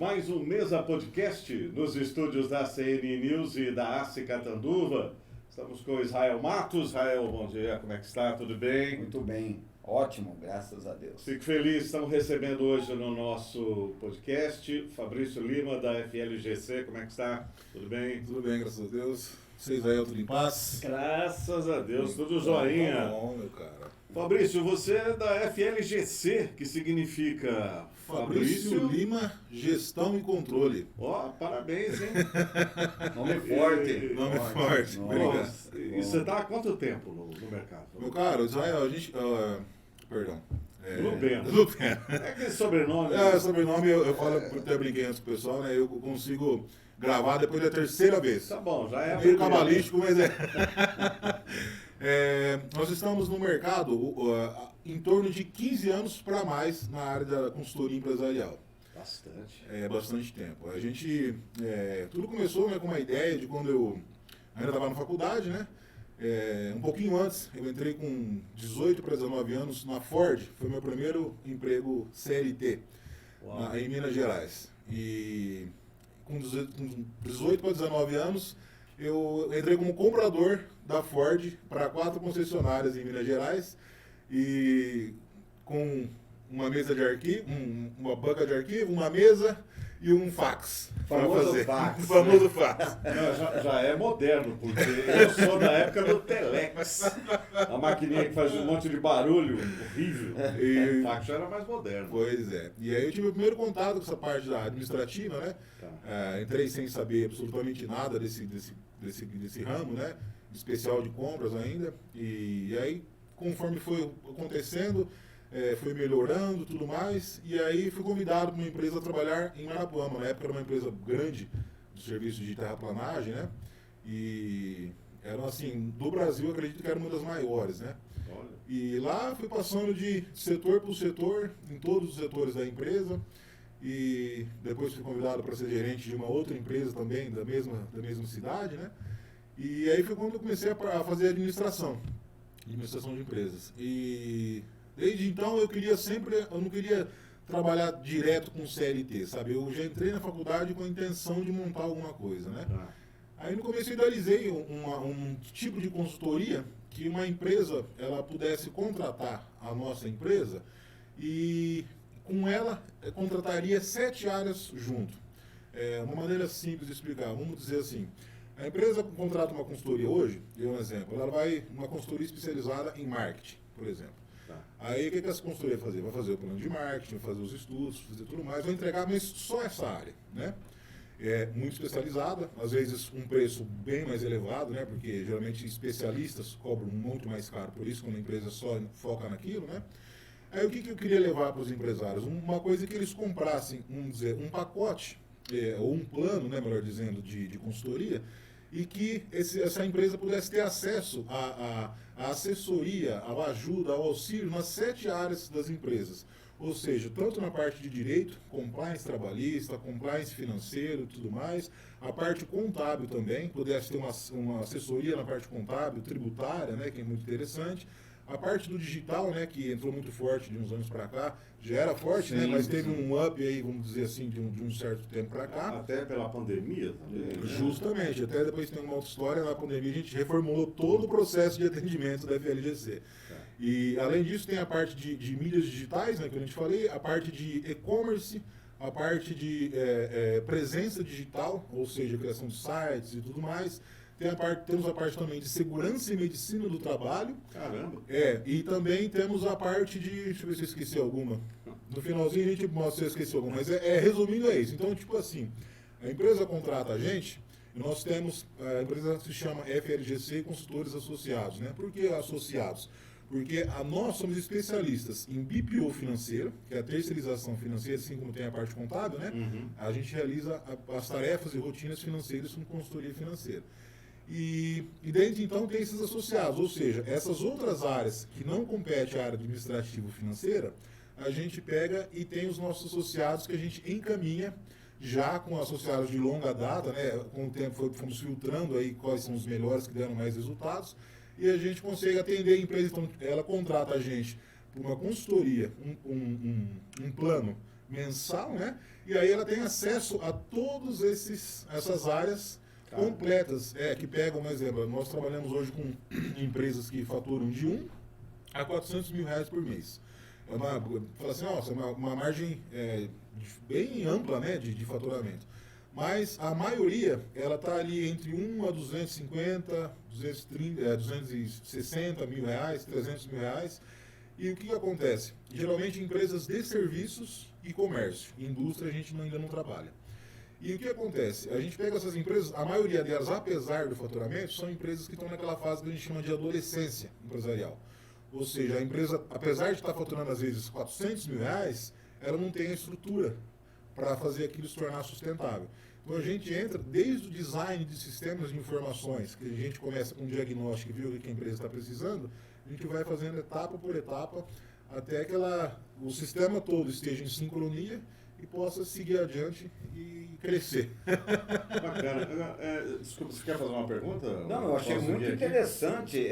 mais um Mesa Podcast nos estúdios da CN News e da ACE Catanduva. Estamos com Israel Matos. Israel, bom dia, como é que está? Tudo bem? Muito bem, ótimo, graças a Deus. Fico feliz, estamos recebendo hoje no nosso podcast Fabrício Lima, da FLGC. Como é que está? Tudo bem? Tudo bem, graças a Deus. Vocês aí, tudo em paz? Graças a Deus, tudo joinha. Tá bom, meu cara. Fabrício, você é da FLGC, que significa... Fabrício Lima, Gestão e Controle. Ó, parabéns, hein? Nome forte. Nome forte, obrigado. E você está há quanto tempo no mercado? Meu caro, Israel, a gente... perdão. Lubeno. Lubeno. É aquele sobrenome. Sobrenome, eu falo, até brinquei antes com o pessoal, né? Eu consigo gravar depois da terceira vez. Tá bom, já é a meio primeira. cabalístico, mas nós estamos no mercado em torno de 15 anos para mais na área da consultoria empresarial. Bastante. Bastante tempo. A gente, tudo começou, né, com uma ideia de quando eu ainda estava na faculdade, né? Um pouquinho antes, eu entrei com 18 para 19 anos na Ford, foi meu primeiro emprego CLT em Minas Gerais. E com 18 para 19 anos, eu entrei como comprador da Ford para 4 concessionárias em Minas Gerais e com uma mesa de arquivo, uma banca de arquivo, uma mesa e um fax. Famoso fax. O famoso fax. Não, já é moderno, porque eu sou da época do Telex. A maquininha que faz um monte de barulho horrível. E... O fax já era mais moderno. Pois é. E aí eu tive o primeiro contato com essa parte da administrativa, né? Tá. Entrei sem saber absolutamente nada desse ramo, né? Especial de compras ainda. E aí, conforme foi acontecendo, foi melhorando tudo mais. E aí fui convidado para uma empresa a trabalhar em Marapuama. Na época era uma empresa grande de serviço de terraplanagem, né? E era assim, do Brasil, acredito que era uma das maiores, né? Olha. E lá fui passando de setor por setor, em todos os setores da empresa. E depois fui convidado para ser gerente de uma outra empresa também, da mesma cidade, né? E aí foi quando eu comecei a fazer administração de empresas. E desde então eu não queria trabalhar direto com CLT, sabe? Eu já entrei na faculdade com a intenção de montar alguma coisa, né? Tá. Aí no começo eu idealizei um tipo de consultoria que uma empresa ela pudesse contratar a nossa empresa e com ela contrataria 7 áreas junto. Uma maneira simples de explicar, vamos dizer assim, a empresa contrata uma consultoria hoje, deu um exemplo, ela vai uma consultoria especializada em marketing, por exemplo. Tá. Aí o que essa consultoria vai fazer? Vai fazer o plano de marketing, vai fazer os estudos, fazer tudo mais, vai entregar mas só essa área, né? Muito especializada, às vezes um preço bem mais elevado, né? Porque geralmente especialistas cobram muito mais caro por isso, quando a empresa só foca naquilo, né? Aí o que eu queria levar para os empresários? Uma coisa que eles comprassem, vamos dizer, um pacote, ou um plano, né, melhor dizendo, de consultoria, e que essa empresa pudesse ter acesso à assessoria, à ajuda, ao auxílio nas 7 áreas das empresas. Ou seja, tanto na parte de direito, compliance trabalhista, compliance financeiro e tudo mais, a parte contábil também, pudesse ter uma assessoria na parte contábil, tributária, né, que é muito interessante. A parte do digital, né, que entrou muito forte de uns anos para cá, já era forte, né, mas teve um up aí, vamos dizer assim, de um certo tempo para cá. Até pela pandemia também. Né? Justamente, até depois tem uma outra história, na pandemia a gente reformulou todo o processo de atendimento da FLGC. E além disso tem a parte de mídias digitais, né, que a gente falei, a parte de e-commerce, a parte de presença digital, ou seja, criação de sites e tudo mais. Temos a parte também de segurança e medicina do trabalho. Caramba. E também temos a parte de... Deixa eu ver se eu esqueci alguma. No finalzinho a gente mostra se eu esqueci alguma. Mas resumindo é isso. Então, tipo assim, a empresa contrata a gente e nós temos... A empresa se chama FLGC Consultores Associados, né? Por que associados? Porque nós somos especialistas em BPO financeiro, que é a terceirização financeira, assim como tem a parte contábil, né? Uhum. A gente realiza as tarefas e rotinas financeiras com consultoria financeira. E dentro, então, tem esses associados, ou seja, essas outras áreas que não competem à área administrativo-financeira, a gente pega e tem os nossos associados que a gente encaminha já com associados de longa data, né? Com o tempo fomos filtrando aí quais são os melhores que deram mais resultados, e a gente consegue atender a empresa. Então, ela contrata a gente por uma consultoria, um plano mensal, né? E aí ela tem acesso a todas essas áreas completas, que pegam, um exemplo, nós trabalhamos hoje com empresas que faturam de 1 a 400 mil reais por mês. Fala assim, nossa, uma margem bem ampla, né, de faturamento. Mas a maioria, ela está ali entre 1 a 250, 260 mil reais, 300 mil reais. E o que acontece? Geralmente empresas de serviços e comércio. Indústria a gente ainda não trabalha. E o que acontece? A gente pega essas empresas, a maioria delas, apesar do faturamento, são empresas que estão naquela fase que a gente chama de adolescência empresarial. Ou seja, a empresa, apesar de estar faturando às vezes 400 mil reais, ela não tem a estrutura para fazer aquilo se tornar sustentável. Então a gente entra desde o design de sistemas de informações, que a gente começa com um diagnóstico e vê o que a empresa está precisando, a gente vai fazendo etapa por etapa até que o sistema todo esteja em sincronia e possa seguir adiante e crescer. Bacana. Desculpa, você quer fazer uma pergunta? Não, eu achei muito interessante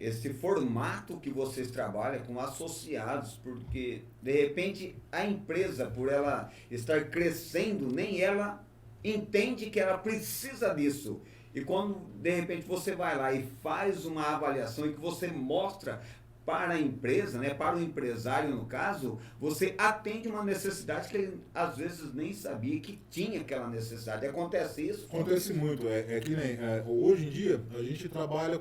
esse formato que vocês trabalham com associados, porque de repente a empresa, por ela estar crescendo, nem ela entende que ela precisa disso. E quando de repente você vai lá e faz uma avaliação e que você mostra para a empresa, né, para o empresário no caso, você atende uma necessidade que ele às vezes nem sabia que tinha aquela necessidade. Acontece isso? Acontece muito. Que nem hoje em dia a gente trabalha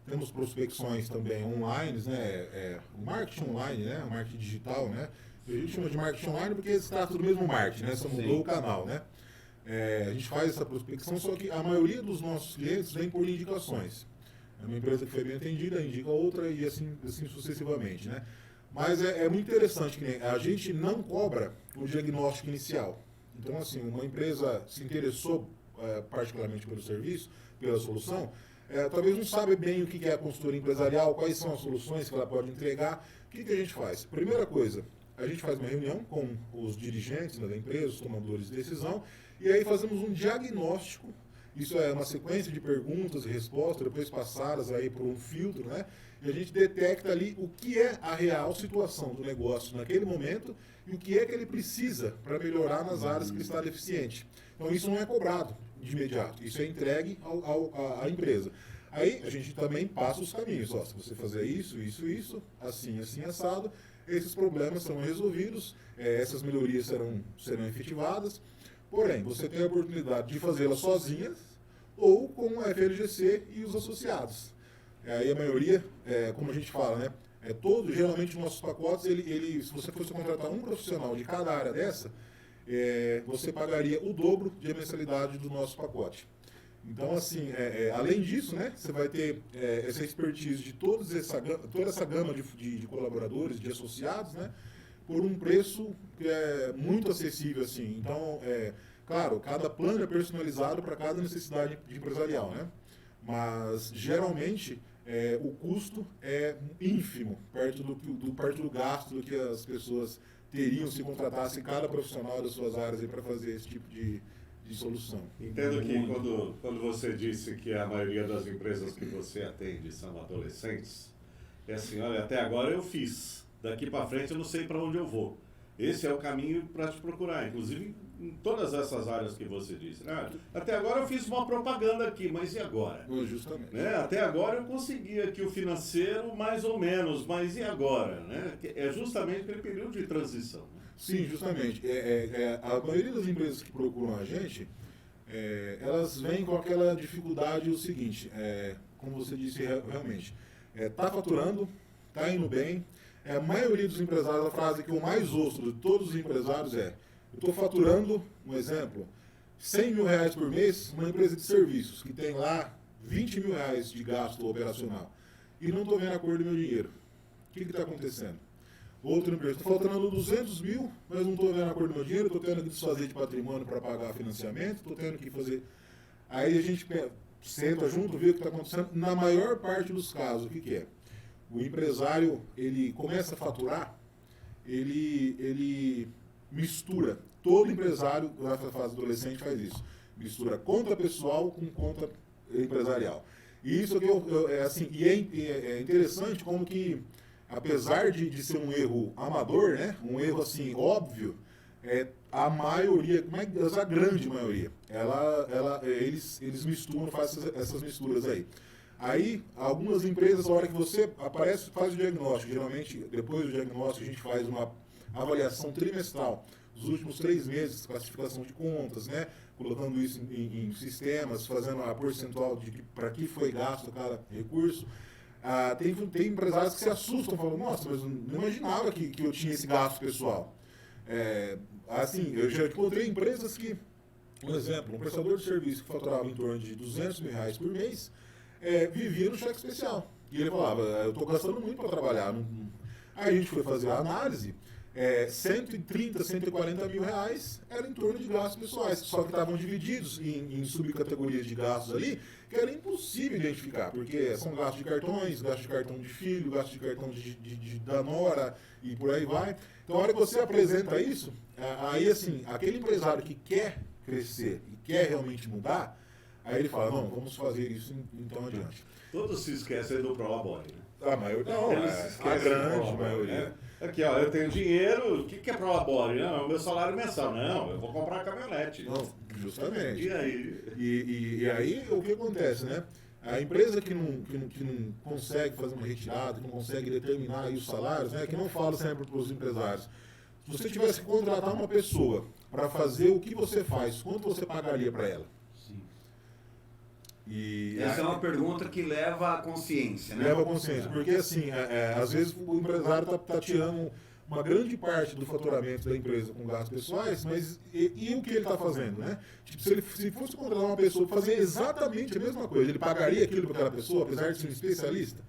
temos prospecções também online, né? O marketing online, né? O marketing digital, né? A gente chama de marketing online porque se trata do mesmo marketing, né? Só mudou o canal, né? A gente faz essa prospecção, só que a maioria dos nossos clientes vem por indicações. É uma empresa que foi bem atendida, indica outra e assim sucessivamente, né? Mas é muito interessante que a gente não cobra o diagnóstico inicial. Então, assim, uma empresa se interessou particularmente pelo serviço, pela solução, talvez não sabe bem o que é a consultoria empresarial, quais são as soluções que ela pode entregar. O que a gente faz? Primeira coisa, a gente faz uma reunião com os dirigentes da empresa, os tomadores de decisão, e aí fazemos um diagnóstico. Isso é uma sequência de perguntas e respostas, depois passadas aí por um filtro, né? E a gente detecta ali o que é a real situação do negócio naquele momento e o que é que ele precisa para melhorar nas áreas que ele está deficiente. Então isso não é cobrado de imediato, isso é entregue à empresa. Aí a gente também passa os caminhos, se você fazer isso, assim, assado, esses problemas serão resolvidos, essas melhorias serão efetivadas. Porém, você tem a oportunidade de fazê-las sozinhas ou com a FLGC e os associados. Aí a maioria, como a gente fala, né? Geralmente os nossos pacotes, se você fosse contratar um profissional de cada área dessa, você pagaria o dobro de mensalidade do nosso pacote. Então, assim, além disso, né, você vai ter essa expertise de toda essa gama de colaboradores, de associados, né, por um preço que é muito acessível, assim. Então, claro, cada plano é personalizado para cada necessidade empresarial, né? Mas, geralmente, o custo é ínfimo, perto do gasto do que as pessoas teriam se contratassem cada profissional das suas áreas para fazer esse tipo de solução. Entendo que quando você disse que a maioria das empresas que você atende são adolescentes, é assim, olha, até agora eu fiz. Daqui para frente eu não sei para onde eu vou. Esse é o caminho para te procurar, inclusive em todas essas áreas que você disse. Até agora eu fiz uma propaganda aqui, mas e agora? Justamente. Até agora eu consegui aqui o financeiro mais ou menos, mas e agora? É justamente aquele período de transição. Sim, justamente. A maioria das empresas que procuram a gente, elas vêm com aquela dificuldade, o seguinte, como você disse realmente, está faturando, está indo bem. A maioria dos empresários, a frase que eu mais ouço de todos os empresários eu estou faturando, um exemplo, 100 mil reais por mês, uma empresa de serviços, que tem lá 20 mil reais de gasto operacional, e não estou vendo a cor do meu dinheiro. O que está acontecendo? Outra empresa, estou faturando 200 mil, mas não estou vendo a cor do meu dinheiro, estou tendo que desfazer de patrimônio para pagar financiamento, estou tendo que fazer... Aí a gente senta junto, vê o que está acontecendo. Na maior parte dos casos, o que é? O empresário, ele começa a faturar, ele mistura. Todo empresário, na fase adolescente, faz isso. Mistura conta pessoal com conta empresarial. E isso aqui é interessante como que apesar de ser um erro amador, né, um erro assim óbvio, a maioria, a grande maioria, eles misturam, fazem essas misturas aí. Aí, algumas empresas, na hora que você aparece, faz o diagnóstico. Geralmente, depois do diagnóstico, a gente faz uma avaliação trimestral dos últimos 3 meses, classificação de contas, né? Colocando isso em sistemas, fazendo a percentual de para que foi gasto cada recurso. Tem empresários que se assustam, falam, nossa, mas eu não imaginava que eu tinha esse gasto pessoal. Assim, eu já encontrei empresas que, por exemplo, um prestador de serviço que faturava em torno de R$200 mil por mês, vivia no cheque especial. E ele falava, eu estou gastando muito para trabalhar. Aí a gente foi fazer a análise, 130, 140 mil reais era em torno de gastos pessoais, só que estavam divididos em subcategorias de gastos ali, que era impossível identificar, porque são gastos de cartões, gasto de cartão de filho, gasto de cartão da nora e por aí vai. Então, a hora que você apresenta isso, aí assim, aquele empresário que quer crescer e quer realmente mudar, aí ele fala, não, vamos fazer isso então adiante. Todos se esquecem do Prolabore, né? A maioria, não, a grande maioria. Aqui, ó, eu tenho dinheiro, o que é Prolabore? Não, é o meu salário mensal. Não, eu vou comprar uma caminhonete. Não, justamente. E aí? E aí, o que acontece, né? A empresa que não consegue fazer uma retirada, que não consegue determinar aí os salários, né? Que não fala sempre para os empresários. Se você tivesse que contratar uma pessoa para fazer o que você faz, quanto você pagaria para ela? Essa é uma pergunta que leva à consciência, né? Leva à consciência, porque assim, às vezes o empresário está tirando uma grande parte do faturamento da empresa com gastos pessoais, mas e o que ele está fazendo, né? Tipo, se fosse contratar uma pessoa para fazer exatamente a mesma coisa, ele pagaria aquilo para aquela pessoa, apesar de ser um especialista?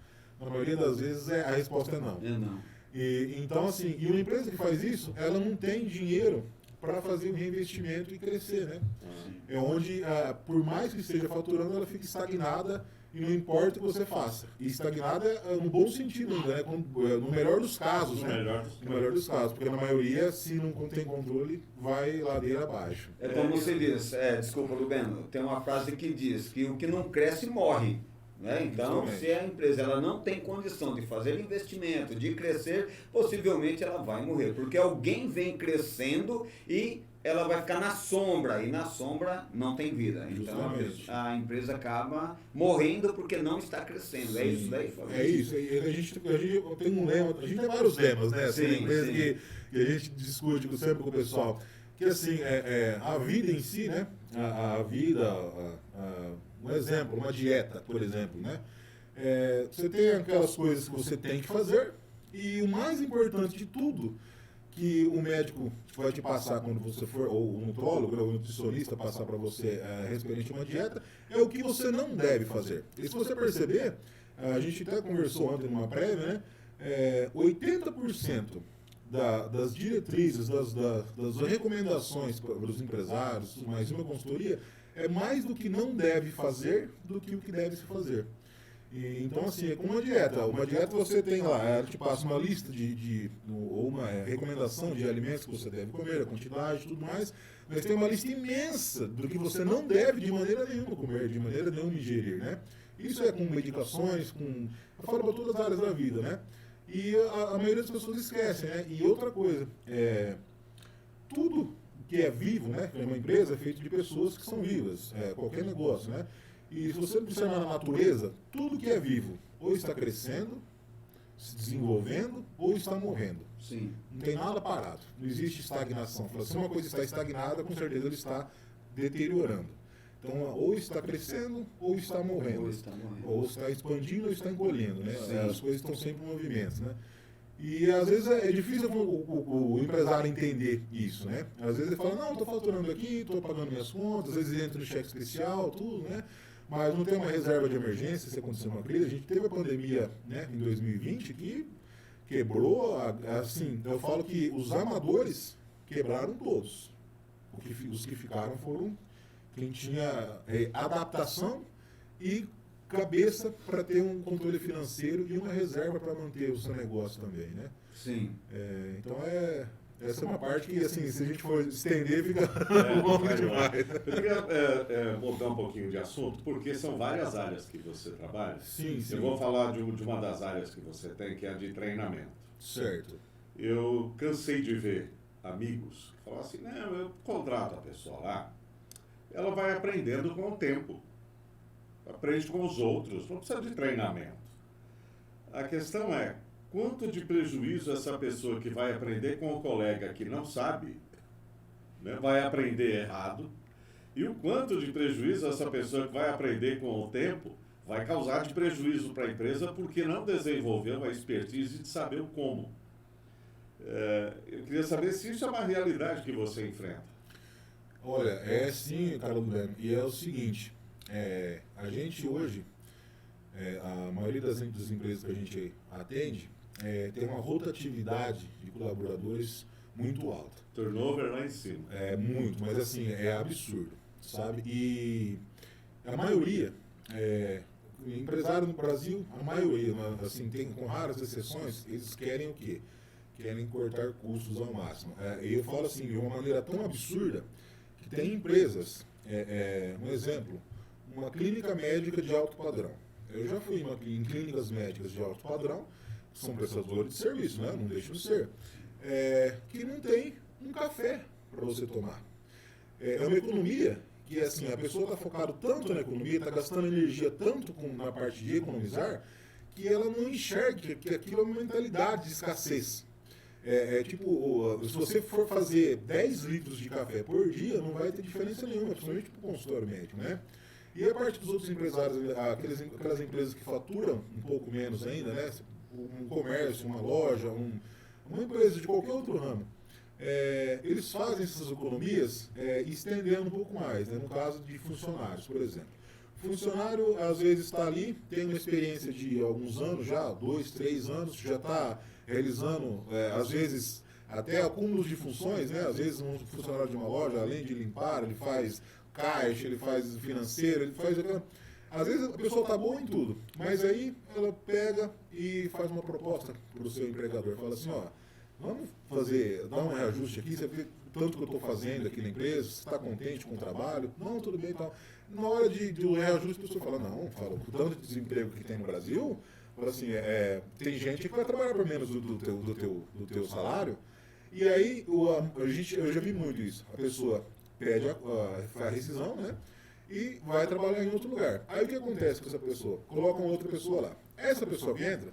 Na maioria das vezes a resposta é não. É não. Então, assim, e uma empresa que faz isso, ela não tem dinheiro para fazer um reinvestimento e crescer, né? É onde, por mais que esteja faturando, ela fica estagnada e não importa o que você faça. E estagnada no bom sentido ainda, né? No melhor dos casos, né? No melhor dos casos, porque na maioria, se não tem controle, vai ladeira abaixo. É como você diz, desculpa, Lubeno, tem uma frase que diz que o que não cresce morre. Né? Então, se a empresa ela não tem condição de fazer investimento, de crescer, possivelmente ela vai morrer, porque alguém vem crescendo e ela vai ficar na sombra, e na sombra não tem vida. Então, a empresa acaba morrendo porque não está crescendo. É isso daí, Fábio? É isso. A gente tem um lema, a gente tem vários lemas, né? Assim, sim, empresa que a gente discute sempre com o pessoal. Que assim, a vida em si, né? A vida, um exemplo, uma dieta, por exemplo, né? Você tem aquelas coisas que você tem que fazer e o mais importante de tudo que o médico vai te passar quando você for, ou o nutrólogo, ou o nutricionista passar para você referente a uma dieta, é o que você não deve fazer. E se você perceber, a gente até conversou ontem numa prévia, né? 80% das diretrizes, das recomendações para os empresários, mais uma consultoria, é mais do que não deve fazer do que o que deve se fazer. Então, assim, é como uma dieta. Uma dieta você tem lá, ela te passa uma lista ou uma recomendação de alimentos que você deve comer, a quantidade e tudo mais, mas tem uma lista imensa do que você não deve de maneira nenhuma comer, de maneira nenhuma ingerir, né? Isso é com medicações, eu falo para todas as áreas da vida, né? E a maioria das pessoas esquecem, né? E outra coisa, tudo que é vivo, né? Uma empresa é feita de pessoas que são vivas, qualquer negócio, né? E se você observar na natureza, tudo que é vivo ou está crescendo, se desenvolvendo ou está morrendo. Sim. Não tem nada parado. Não existe estagnação. Se uma coisa está estagnada, com certeza ela está deteriorando. Então, ou está crescendo ou está morrendo. Ou está expandindo ou está encolhendo. Né? As coisas estão sempre em movimento. Né? E às vezes é difícil o empresário entender isso. Né? Às vezes ele fala, não, estou faturando aqui, estou pagando minhas contas, às vezes entra no cheque especial, tudo, né? Mas não tem uma reserva de emergência se acontecer uma crise. A gente teve a pandemia, né, em 2020 que quebrou, assim, eu falo que os amadores quebraram todos. Os que ficaram foram quem tinha adaptação e cabeça para ter um controle financeiro e uma reserva para manter o seu negócio também, né? Sim. Então Essa é uma parte que, assim, se a gente for estender, fica longo demais. Eu queria mudar um pouquinho de assunto, porque são várias áreas que você trabalha. Sim. Eu vou falar de uma das áreas que você tem, que é a de treinamento. Certo. Eu cansei de ver amigos que falam assim, não, eu contrato a pessoa lá, ela vai aprendendo com o tempo. Aprende com os outros, não precisa de treinamento. A questão é, quanto de prejuízo essa pessoa que vai aprender com o colega que não sabe, né, vai aprender errado, e o quanto de prejuízo essa pessoa que vai aprender com o tempo vai causar de prejuízo para a empresa porque não desenvolveu a expertise de saber o como. Eu queria saber se isso é uma realidade que você enfrenta. Olha, é sim, Carlos Guilherme, e é o seguinte, a gente hoje, a maioria das empresas que a gente atende, tem uma rotatividade de colaboradores muito alta. Turnover lá em cima. É muito, mas assim, é absurdo, sabe? E a maioria, empresário no Brasil, a maioria, assim, com raras exceções, eles querem o quê? Querem cortar custos ao máximo. E eu falo assim, de uma maneira tão absurda, que tem empresas, um exemplo, uma clínica médica de alto padrão. Eu já fui em clínicas médicas de alto padrão, são prestadores de serviço, né? Não deixam de ser, que não tem um café para você tomar. É uma economia que, assim, a pessoa está focada tanto na economia, está gastando energia tanto na parte de economizar, que ela não enxerga que aquilo é uma mentalidade de escassez. Tipo, se você for fazer 10 litros de café por dia, não vai ter diferença nenhuma, principalmente para o consultório médico, né? E a parte dos outros empresários, aquelas empresas que faturam um pouco menos ainda, né? Um comércio, uma loja, uma empresa de qualquer outro ramo, eles fazem essas economias estendendo um pouco mais, né? No caso de funcionários, por exemplo. O funcionário, às vezes, está ali, tem uma experiência de alguns anos já, 2, 3 anos, já está realizando, às vezes, até acúmulos de funções, né? Às vezes, um funcionário de uma loja, além de limpar, ele faz caixa, ele faz financeiro, ele faz aquela... Às vezes a pessoa está boa em tudo, mas aí ela pega e faz uma proposta para o seu empregador. Fala assim, ó, vamos dar um reajuste aqui, você vê tanto que eu estou fazendo aqui na empresa, você está contente com o trabalho? Não, tudo bem e tal. Na hora do reajuste, a pessoa fala, não, com tanto de desemprego que tem no Brasil, fala assim, tem gente que vai trabalhar por menos do teu salário, e aí eu já vi muito isso. A pessoa pede a rescisão, né? E vai trabalhar em outro lugar. Aí o que acontece com essa pessoa? Colocam outra pessoa lá. Essa pessoa que entra,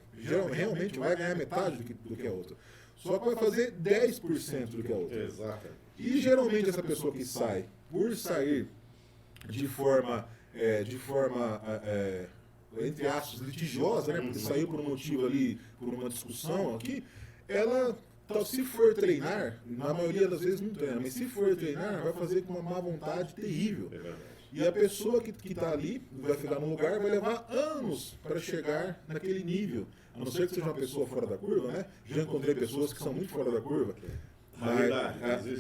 realmente vai ganhar metade do que a outra. Só que vai fazer 10% do que a outra. Exato. E geralmente essa pessoa que sai, por sair de forma entre aspas, litigiosa, né? Porque saiu por um motivo ali, por uma discussão aqui, ela... Então, se for treinar, na maioria das vezes não treina, mas se for treinar, vai fazer com uma má vontade terrível. É verdade. E a pessoa que está ali, vai ficar no lugar, vai levar anos para chegar naquele nível. A não ser que seja uma pessoa fora da curva, né? Já encontrei pessoas que são muito fora da curva.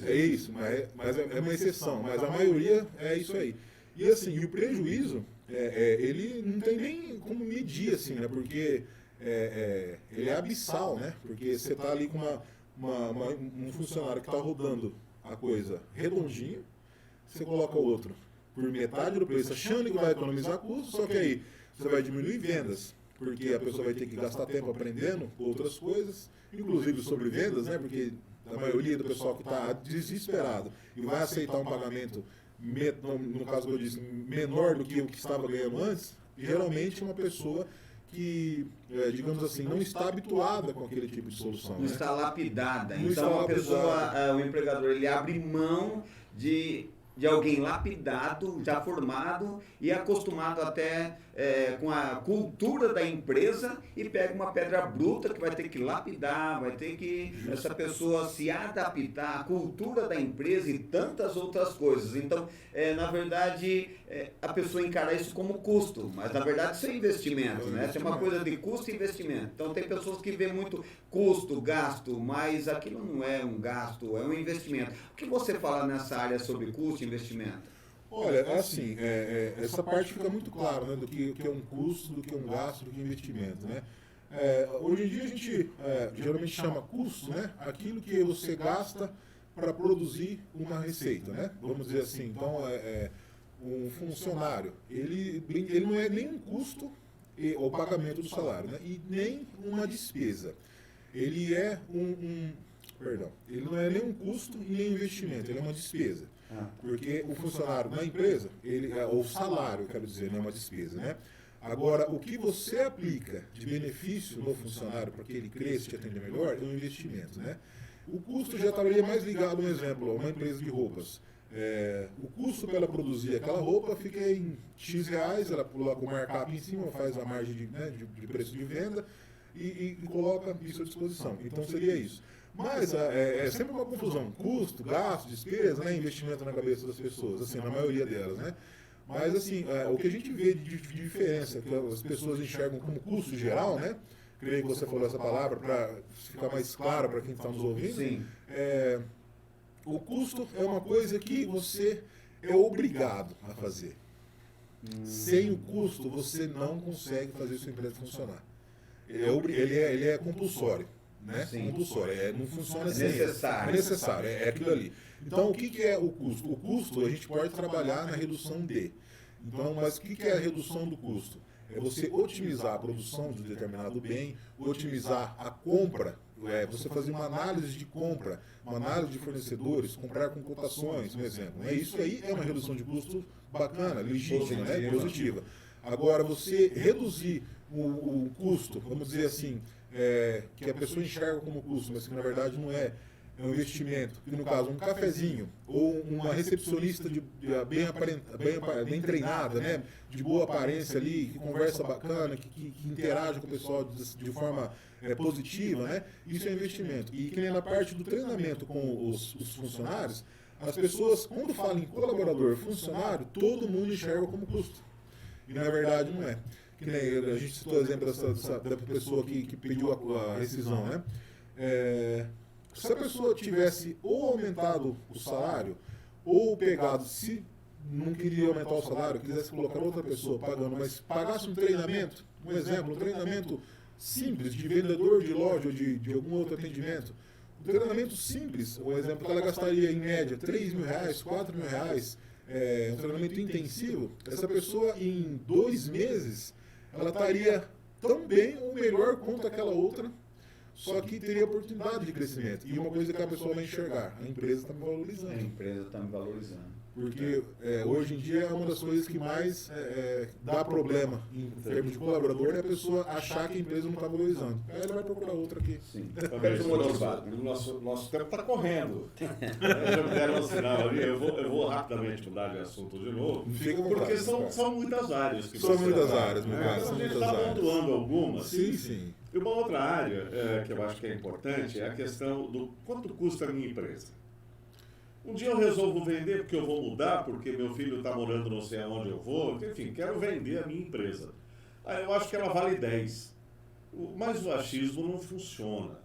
É isso, mas é uma exceção. Mas a maioria é isso aí. E assim, o prejuízo, ele não tem nem como medir, assim, né? Porque ele é abissal, né? Porque você está ali com um funcionário que está rodando a coisa redondinho, você coloca o outro por metade do preço, achando que vai economizar custos, só que aí você vai diminuir vendas, porque a pessoa vai ter que gastar tempo aprendendo outras coisas, inclusive sobre vendas, né? Porque a maioria do pessoal que está desesperado e vai aceitar um pagamento, no caso que eu disse, menor do que o que estava ganhando antes, geralmente é uma pessoa que, digamos assim, não está habituada com aquele tipo de solução. Não, né? está lapidada. Não então está a lapidada. pessoa, o empregador, ele abre mão de alguém lapidado, já formado e acostumado até com a cultura da empresa e pega uma pedra bruta que vai ter que lapidar, vai ter que essa pessoa se adaptar à cultura da empresa e tantas outras coisas. Então, na verdade, a pessoa encara isso como custo, mas na verdade isso é investimento, né? Isso é uma coisa de custo e investimento. Então tem pessoas que vêem muito custo, gasto, mas aquilo não é um gasto, é um investimento. O que você fala nessa área sobre custo e investimento? Olha, assim, essa parte fica muito clara, né, do que é um custo, do que é um gasto, do que é um investimento, né? Hoje em dia a gente geralmente chama custo, né? Aquilo que você gasta para produzir uma receita, né? Vamos dizer assim. Então, um funcionário, ele não é nem um custo o pagamento do salário, né? E nem uma despesa. Ele é ele não é nem um custo e nem um investimento, ele é uma despesa. Porque o funcionário na empresa, o salário, quero dizer, não é uma despesa, né? Agora, o que você aplica de benefício no funcionário para que ele cresça e te atenda melhor é um investimento, né? O custo já estaria mais ligado, um exemplo, a uma empresa de roupas. O custo para ela produzir aquela roupa fica em X reais, ela coloca o markup em cima, faz a margem de preço de venda e coloca isso à disposição. Então seria isso. Mas é sempre uma confusão. Custo, gasto, despesa, né, investimento na cabeça das pessoas, assim, na maioria delas, né? Mas assim, o que a gente vê de diferença, que as pessoas enxergam como custo geral, né? Creio que você falou essa palavra para ficar mais claro para quem está nos ouvindo. Sim. O custo é uma coisa que você é obrigado a fazer. Sem o custo, você não consegue fazer sua empresa funcionar. Ele é compulsório. Né? Sim. Compulsório. Não funciona sem necessário. É necessário, é aquilo ali. Então, o que é o custo? O custo, a gente pode trabalhar na redução de. Então, mas o que é a redução do custo? É você otimizar a produção de um determinado bem, otimizar a compra, você fazer uma análise de compra, uma análise de fornecedores, comprar com cotações, um exemplo. Isso aí é uma redução de custo bacana, legítima, né? Positiva. Agora, você reduzir o custo, vamos dizer assim, que a pessoa enxerga como custo, mas que na verdade não é um investimento, que no caso um cafezinho ou uma recepcionista bem treinada, né, de boa aparência ali, que conversa bacana, que interage com o pessoal de forma positiva, né, isso é investimento. E que nem na parte do treinamento com os funcionários, as pessoas, quando falam em colaborador, funcionário, todo mundo enxerga como custo. E na verdade não é. Que nem a gente citou o exemplo da pessoa que pediu a rescisão, né? Se a pessoa tivesse ou aumentado o salário, ou pegado, se não queria aumentar o salário, quisesse colocar outra pessoa pagando, mas pagasse um treinamento, um exemplo, um treinamento simples de vendedor de loja ou de algum outro atendimento, um treinamento simples, um exemplo que ela gastaria em média R$3.000, R$4.000, um treinamento intensivo, essa pessoa em 2 meses, ela estaria tão bem ou melhor quanto aquela outra, só que teria oportunidade de crescimento. E uma coisa que a pessoa vai enxergar, a empresa está me valorizando. A empresa está me valorizando. Porque hoje em dia é uma das coisas que mais dá problema em termos de colaborador, é a pessoa achar que a empresa não está valorizando. Aí ela vai procurar outra aqui. Sim. Nosso tempo está correndo. Já me deram um sinal ali, eu vou rapidamente mudar de assunto de novo, porque são muitas áreas. São muitas áreas, meu caso. Então a gente está pontuando algumas. Sim. E uma outra área que eu acho que é importante é a questão do quanto custa a minha empresa. Um dia eu resolvo vender porque eu vou mudar, porque meu filho está morando não sei aonde eu vou, enfim, quero vender a minha empresa. Aí eu acho que ela vale 10. Mas o achismo não funciona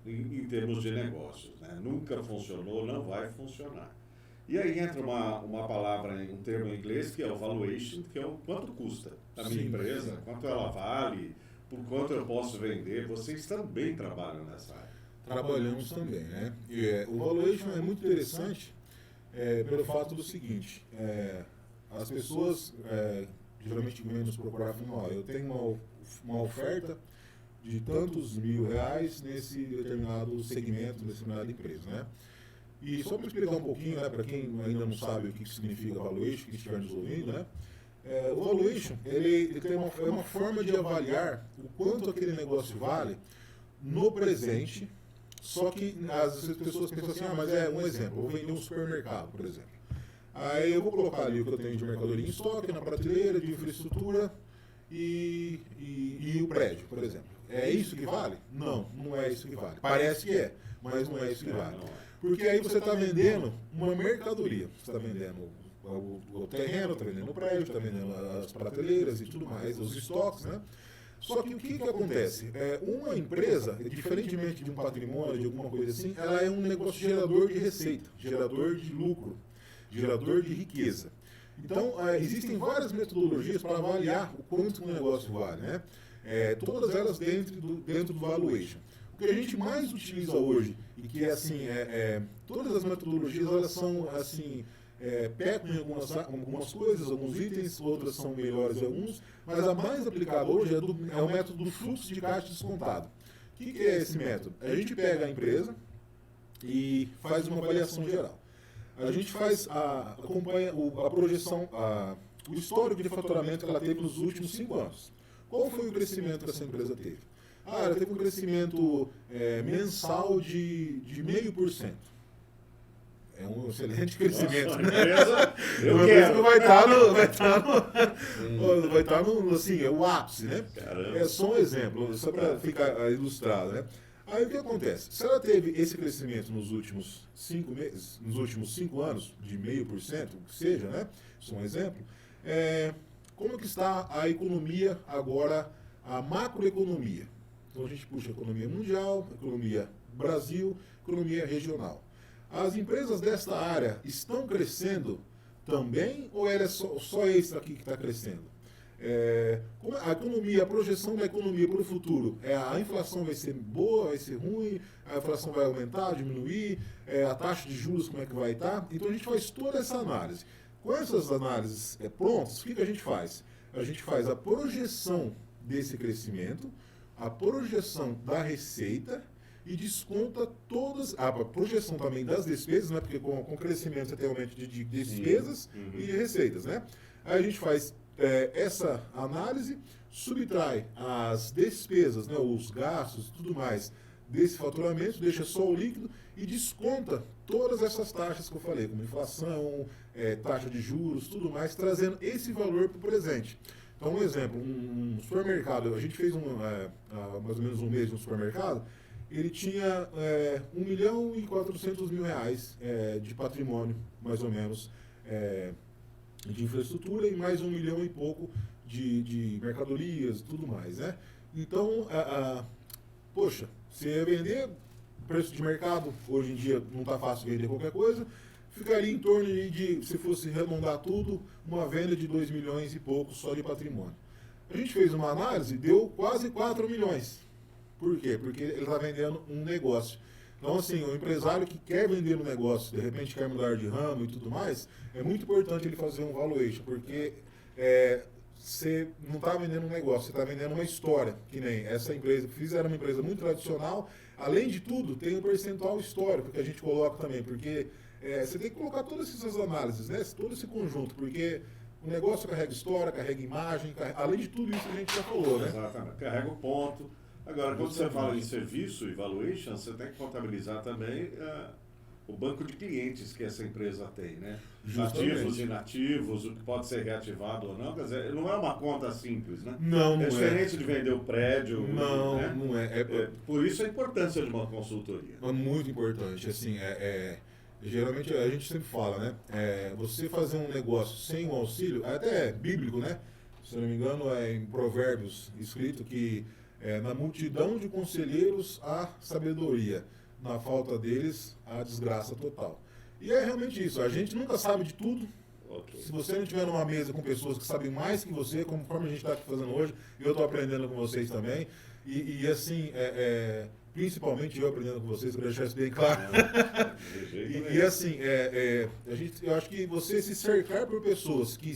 em termos de negócios, né? Nunca funcionou, não vai funcionar. E aí entra uma palavra, um termo em inglês, que é o valuation, que é o quanto custa a minha empresa, quanto ela vale, por quanto eu posso vender. Vocês também trabalham nessa área. Trabalhamos também, né? O valuation é muito interessante pelo fato do seguinte, as pessoas geralmente vêm nos procurar e falam, eu tenho uma oferta de tantos R$1.000 nesse determinado segmento, nessa determinada empresa, né? E só para explicar um pouquinho, né, para quem ainda não sabe o que significa valuation, que estiver nos ouvindo, né? O valuation, ele tem uma forma de avaliar o quanto aquele negócio vale no presente. Só que as pessoas pensam assim, mas um exemplo, eu vou vender um supermercado, por exemplo. Aí eu vou colocar ali o que eu tenho de mercadoria em estoque, na prateleira, de infraestrutura e o prédio, por exemplo. É isso que vale? Não é isso que vale. Parece que mas não é isso que vale. Porque aí você está vendendo uma mercadoria. Você está vendendo o terreno, está vendendo o prédio, está vendendo as prateleiras e tudo mais, os estoques, né? Só que o que acontece? Uma empresa, diferentemente de um patrimônio, de alguma coisa assim, ela é um negócio gerador de receita, gerador de lucro, gerador de riqueza. Então, existem várias metodologias para avaliar o quanto um negócio vale, né? todas elas dentro do valuation. O que a gente mais utiliza hoje, e que assim, todas as metodologias elas são assim, pecam em algumas coisas, alguns itens, outras são melhores em alguns, mas a mais aplicada hoje é o método do fluxo de caixa descontado. O que é esse método? A gente pega a empresa e faz uma avaliação geral. A gente acompanha a projeção, o histórico de faturamento que ela teve nos últimos 5 anos. Qual foi o crescimento que essa empresa teve? Ela teve um crescimento mensal de 0,5%. É um excelente crescimento. Nossa, empresa, Uma empresa que vai estar no assim, o ápice, né? Caramba. É só um exemplo, só para ficar ilustrado, né? Aí o que acontece? Se ela teve esse crescimento nos últimos 5 meses, nos últimos 5 anos, de 0,5%, o que seja, né? Isso é um exemplo. Como que está a economia agora, a macroeconomia? Então a gente puxa a economia mundial, a economia Brasil, economia regional. As empresas desta área estão crescendo também ou é só esse aqui que está crescendo? Como a economia, a projeção da economia para o futuro, a inflação vai ser boa, vai ser ruim, a inflação vai aumentar, diminuir, a taxa de juros como é que vai estar? Então a gente faz toda essa análise. Com essas análises prontas, o que a gente faz? A gente faz a projeção desse crescimento, a projeção da receita e desconta todas, a projeção também das despesas, né? Porque com o crescimento você tem aumento de despesas e de receitas, né? Aí a gente faz essa análise, subtrai as despesas, né? Os gastos, tudo mais desse faturamento, deixa só o líquido e desconta todas essas taxas que eu falei, como inflação, taxa de juros, tudo mais, trazendo esse valor para o presente. Então, um exemplo, um supermercado, a gente fez há mais ou menos um mês no supermercado, ele tinha 1.400.000 reais de patrimônio, mais ou menos, de infraestrutura e mais 1 milhão e pouco de mercadorias e tudo mais, né? Então, poxa, se ia vender, preço de mercado, hoje em dia não está fácil vender qualquer coisa, ficaria em torno de, se fosse arredondar tudo, uma venda de 2 milhões e pouco só de patrimônio. A gente fez uma análise, deu quase 4 milhões. Por quê? Porque ele está vendendo um negócio. Então, assim, o empresário que quer vender um negócio, de repente quer mudar de ramo e tudo mais, é muito importante ele fazer um valuation, porque você não está vendendo um negócio, você está vendendo uma história, que nem essa empresa que fiz era uma empresa muito tradicional. Além de tudo, tem um percentual histórico que a gente coloca também, porque você tem que colocar todas essas análises, né? Todo esse conjunto, porque o negócio carrega história, carrega imagem, além de tudo isso que a gente já falou, né? Exatamente, carrega o ponto. Agora, quando você fala em serviço e valuation, você tem que contabilizar também o banco de clientes que essa empresa tem, né? Justamente. Ativos, inativos, o que pode ser reativado ou não. Quer dizer, não é uma conta simples, né? Não é. É diferente de vender o prédio. Não, né? não é. Por isso a importância de uma consultoria. É muito importante, assim, geralmente a gente sempre fala, né? Você fazer um negócio sem um auxílio, até bíblico, né? Se eu não me engano, em Provérbios escrito que na multidão de conselheiros há sabedoria, na falta deles há desgraça total. E é realmente isso, a gente nunca sabe de tudo. Okay. Se você não estiver numa mesa com pessoas que sabem mais que você, conforme a gente está aqui fazendo hoje, eu estou aprendendo com vocês também, e assim, principalmente eu aprendendo com vocês, para deixar isso bem claro. E assim, eu acho que você se cercar por pessoas que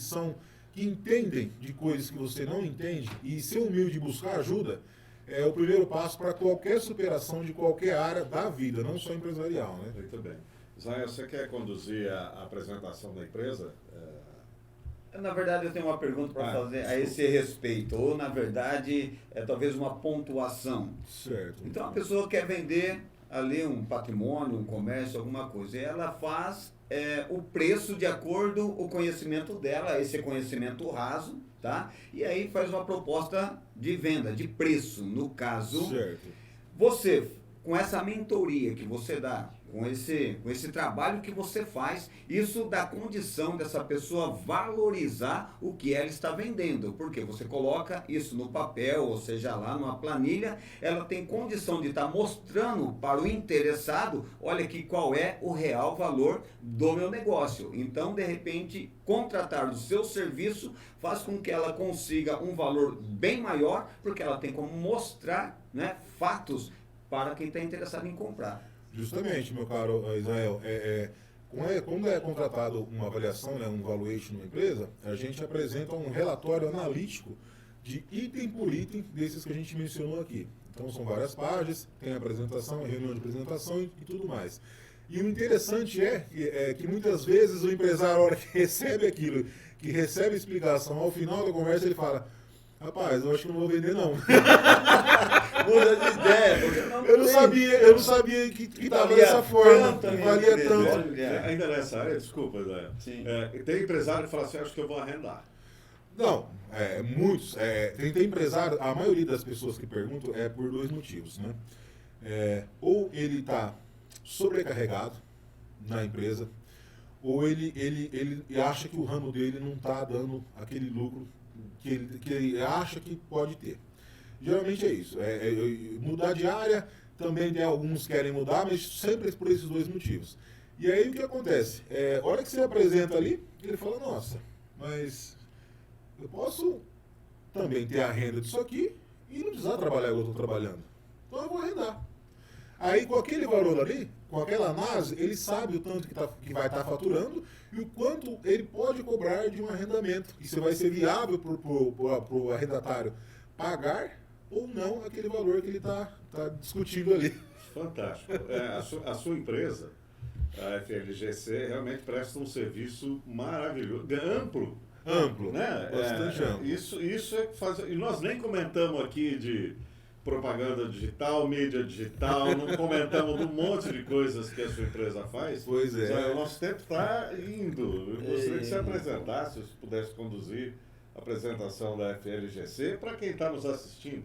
entendem de coisas que você não entende e ser humilde e buscar ajuda é o primeiro passo para qualquer superação de qualquer área da vida, não só empresarial, né? Muito bem. Zé, você quer conduzir a apresentação da empresa? Na verdade, eu tenho uma pergunta para fazer a esse respeito, ou na verdade, talvez uma pontuação. Certo. Então, a pessoa quer vender ali um patrimônio, um comércio, alguma coisa, e ela faz o preço de acordo com o conhecimento dela, esse conhecimento raso, tá? E aí faz uma proposta de venda, de preço, no caso. Certo. Você, com essa mentoria que você dá, com esse trabalho que você faz, isso dá condição dessa pessoa valorizar o que ela está vendendo, porque você coloca isso no papel, ou seja lá numa planilha, ela tem condição de estar mostrando para o interessado, olha aqui qual é o real valor do meu negócio. Então, de repente, contratar o seu serviço faz com que ela consiga um valor bem maior, porque ela tem como mostrar, né, fatos para quem está interessado em comprar. Justamente, meu caro Israel, quando é contratado uma avaliação, né, um valuation numa empresa, a gente apresenta um relatório analítico de item por item desses que a gente mencionou aqui. Então são várias páginas, tem apresentação, reunião de apresentação e tudo mais. E o interessante é que muitas vezes o empresário, a hora que recebe aquilo, que recebe a explicação, ao final da conversa ele fala: rapaz, eu acho que não vou vender não. Muda de ideia, porque Eu não sabia que estava dessa forma, que valia tanto. Ainda nessa área, desculpa, Zé. Tem empresário que fala assim, acho que eu vou arrendar. Não, muitos. Tem empresário, a maioria das pessoas que perguntam é por dois motivos, né? Ou ele está sobrecarregado na empresa, ou ele acha que o ramo dele não está dando aquele lucro que ele acha que pode ter. Geralmente é isso. Mudar de área, também tem alguns que querem mudar, mas sempre por esses dois motivos. E aí o que acontece? A hora que você apresenta ali, ele fala: nossa, mas eu posso também ter a renda disso aqui e não precisar trabalhar igual eu estou trabalhando. Então eu vou arrendar. Aí com aquele valor ali, com aquela análise, ele sabe o tanto que vai estar faturando e o quanto ele pode cobrar de um arrendamento. E se vai ser viável para o arrendatário pagar ou não aquele valor que ele está discutindo ali. Fantástico. A sua empresa, a FLGC, realmente presta um serviço maravilhoso, amplo. Né? Bastante amplo. Isso é fazer. E nós nem comentamos aqui de propaganda digital, mídia digital, não comentamos de um monte de coisas que a sua empresa faz. Pois é. O nosso tempo está indo. Eu gostaria que você apresentasse, se pudesse conduzir a apresentação da FLGC para quem está nos assistindo.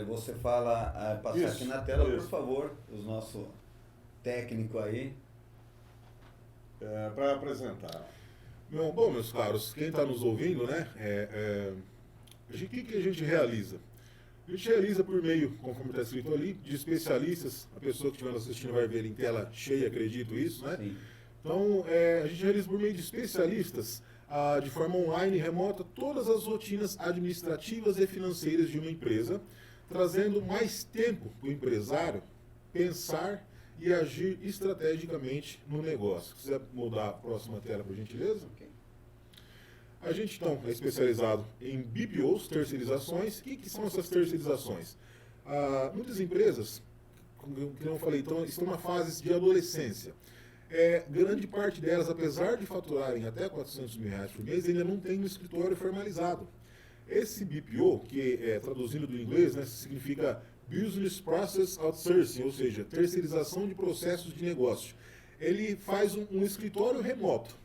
Você fala, passar aqui na tela, por favor, os nossos técnicos aí. Para apresentar. Bom, meus caros, quem está nos ouvindo, né? O que a gente realiza? A gente realiza por meio, conforme está escrito ali, de especialistas. A pessoa que estiver assistindo vai ver em tela cheia, acredito isso, né? Sim. Então, a gente realiza por meio de especialistas, de forma online e remota, todas as rotinas administrativas e financeiras de uma empresa, trazendo mais tempo para o empresário pensar e agir estrategicamente no negócio. Se quiser mudar a próxima tela, por gentileza. Okay. A gente, então, é especializado em BPOs, terceirizações. O que são essas terceirizações? Muitas empresas, como eu falei, estão na fase de adolescência. Grande parte delas, apesar de faturarem até R$400 mil por mês, ainda não tem um escritório formalizado. Esse BPO, que traduzindo do inglês, né, significa Business Process Outsourcing, ou seja, terceirização de processos de negócio. Ele faz um escritório remoto,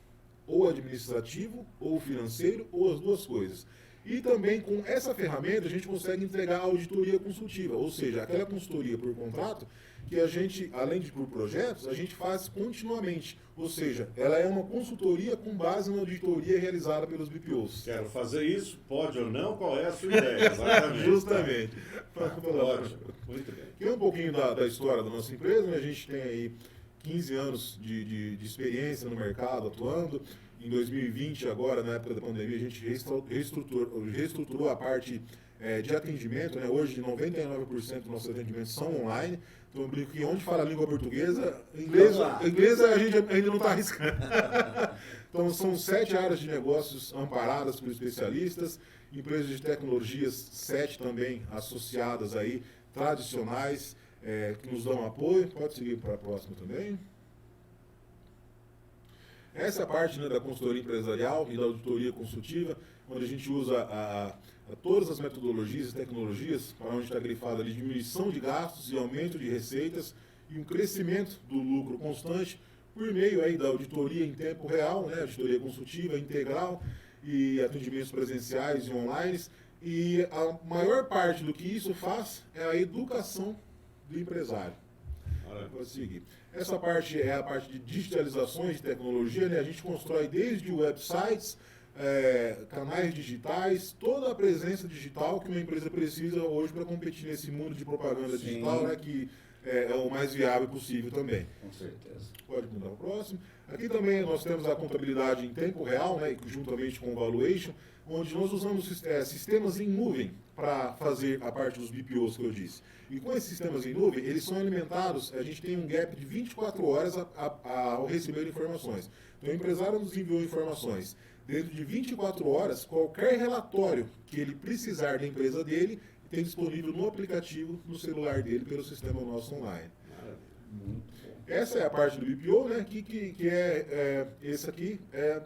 ou administrativo, ou financeiro, ou as duas coisas. E também com essa ferramenta a gente consegue entregar a auditoria consultiva, ou seja, aquela consultoria por contrato que a gente, além de por projetos, a gente faz continuamente. Ou seja, ela é uma consultoria com base na auditoria realizada pelos BPOs. Quero fazer isso, pode ou não, qual é a sua ideia? Exatamente. Justamente. Ótimo, muito bem. Aqui é um pouquinho da história da nossa empresa, né? A gente tem aí 15 anos de experiência no mercado, atuando. Em 2020, agora, na época da pandemia, a gente reestruturou a parte de atendimento, né? Hoje, 99% dos nossos atendimentos são online. Então, eu brinco que onde fala a língua portuguesa, inglês a gente ainda não está arriscando. Então, são 7 áreas de negócios amparadas por especialistas, empresas de tecnologias, 7 também associadas aí, tradicionais, que nos dão apoio. Pode seguir para a próxima também. Essa é a parte, né, da consultoria empresarial e da auditoria consultiva, onde a gente usa todas as metodologias e tecnologias, para onde está grifado ali, diminuição de gastos e aumento de receitas e um crescimento do lucro constante por meio aí da auditoria em tempo real, né, auditoria consultiva integral e atendimentos presenciais e online. E a maior parte do que isso faz é a educação do empresário. Pode seguir. Essa parte é a parte de digitalizações de tecnologia, né? A gente constrói desde websites, canais digitais, toda a presença digital que uma empresa precisa hoje para competir nesse mundo de propaganda digital, né? Que é o mais viável possível também. Com certeza. Pode mudar o próximo. Aqui também nós temos a contabilidade em tempo real, né, juntamente com o valuation, onde nós usamos sistemas em nuvem para fazer a parte dos BPOs que eu disse. E com esses sistemas em nuvem, eles são alimentados, a gente tem um gap de 24 horas ao receber informações. Então o empresário nos enviou informações. Dentro de 24 horas, qualquer relatório que ele precisar da empresa dele, tem disponível no aplicativo, no celular dele, pelo sistema nosso online. Essa é a parte do BPO, né? Esse aqui é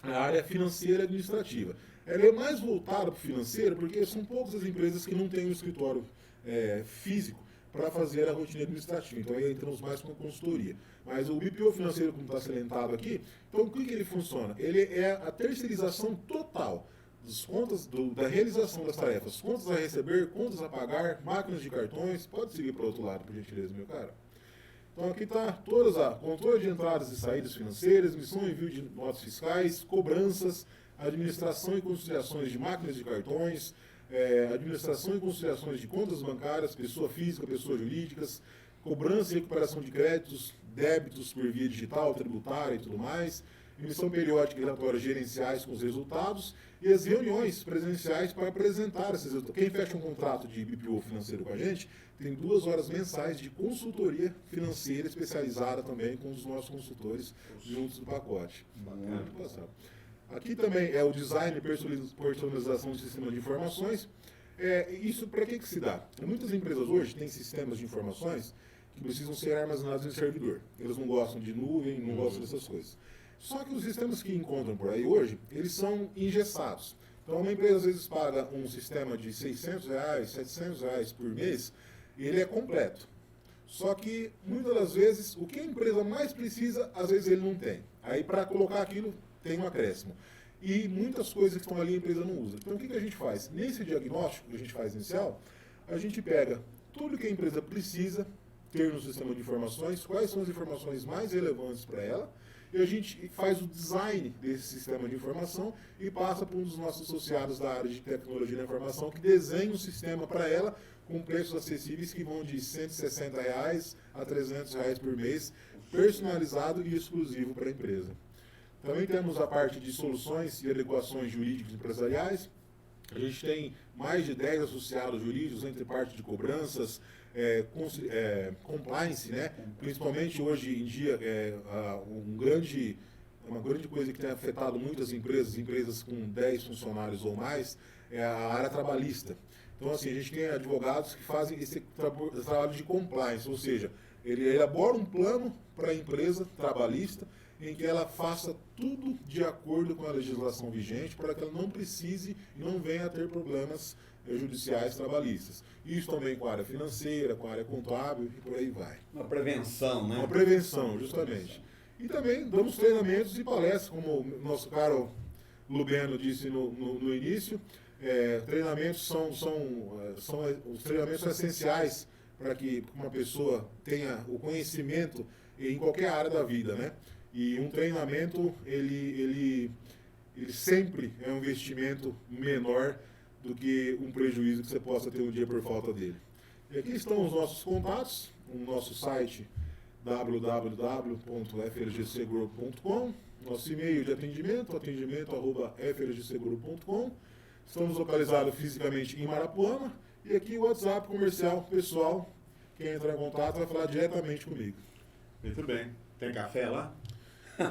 a área financeira e administrativa. Ela é mais voltada para o financeiro, porque são poucas as empresas que não têm um escritório físico para fazer a rotina administrativa. Então aí entramos mais com a consultoria. Mas o BPO financeiro, como está salientado aqui, então o que ele funciona? Ele é a terceirização total das contas, da realização das tarefas, contas a receber, contas a pagar, máquinas de cartões. Pode seguir para o outro lado, por gentileza, meu cara. Então aqui está todas a controle de entradas e saídas financeiras, emissão e envio de notas fiscais, cobranças, administração e conciliações de máquinas de cartões, administração e conciliações de contas bancárias, pessoa física, pessoas jurídicas, cobrança e recuperação de créditos, débitos por via digital, tributária e tudo mais, emissão periódica de relatórios gerenciais com os resultados e as reuniões presenciais para apresentar esses resultados. Quem fecha um contrato de BPO financeiro com a gente tem 2 horas mensais de consultoria financeira especializada também com os nossos consultores juntos do pacote. Bacana. Aqui também é o design e personalização do sistema de informações. Isso para que se dá? Muitas empresas hoje têm sistemas de informações que precisam ser armazenados em servidor. Eles não gostam de nuvem, não gostam dessas coisas. Só que os sistemas que encontram por aí hoje, eles são engessados. Então, uma empresa às vezes paga um sistema de R$600, R$700 por mês, e ele é completo. Só que, muitas das vezes, o que a empresa mais precisa, às vezes ele não tem. Aí, para colocar aquilo, tem um acréscimo. E muitas coisas que estão ali a empresa não usa. Então, o que a gente faz? Nesse diagnóstico que a gente faz inicial, a gente pega tudo que a empresa precisa ter no sistema de informações, quais são as informações mais relevantes para ela, e a gente faz o design desse sistema de informação e passa para um dos nossos associados da área de tecnologia da informação que desenha um sistema para ela com preços acessíveis que vão de R$160 a R$300 por mês, personalizado e exclusivo para a empresa. Também temos a parte de soluções e adequações jurídicas empresariais. A gente tem mais de 10 associados jurídicos entre parte de cobranças, compliance, né? Principalmente hoje em dia, uma grande coisa que tem afetado muitas empresas com 10 funcionários ou mais, é a área trabalhista. Então, assim, a gente tem advogados que fazem esse trabalho de compliance, ou seja, ele elabora um plano para a empresa trabalhista em que ela faça tudo de acordo com a legislação vigente para que ela não precise e não venha a ter problemas judiciais trabalhistas. Isso também com a área financeira, com a área contábil e por aí vai. Uma prevenção, né? Uma prevenção, justamente. E também damos treinamentos e palestras, como o nosso caro Lubeno disse no início. Treinamentos os treinamentos são essenciais para que uma pessoa tenha o conhecimento em qualquer área da vida, né? E um treinamento, ele sempre é um investimento menor do que um prejuízo que você possa ter um dia por falta dele. E aqui estão os nossos contatos, o nosso site www.flgseguro.com, nosso e-mail de atendimento@flgseguro.com. Estamos localizados fisicamente em Marapuama e aqui o WhatsApp comercial pessoal. Quem entrar em contato vai falar diretamente comigo. Muito bem. Tem café lá?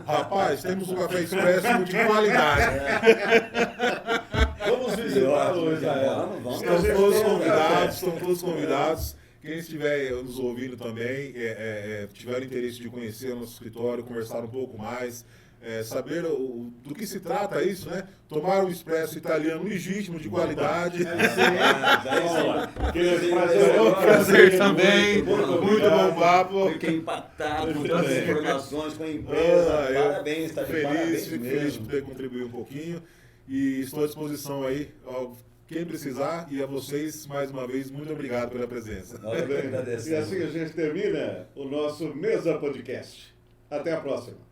Rapaz, temos um café expresso de qualidade. Vamos visitar o Israel. Estão todos convidados. Quem estiver nos ouvindo também, tiver interesse de conhecer o nosso escritório, conversar um pouco mais, saber do que se trata isso, né? Tomar um expresso italiano legítimo, de qualidade. Prazer também. Muito bom papo. Fiquei impactado com todas as informações com a empresa. Parabéns, está de parabéns Fico feliz de poder contribuir um pouquinho. E estou à disposição aí. quem precisar, e a vocês, mais uma vez, muito obrigado pela presença. Nós agradecemos. E assim a gente termina o nosso Mesa Podcast. Até a próxima.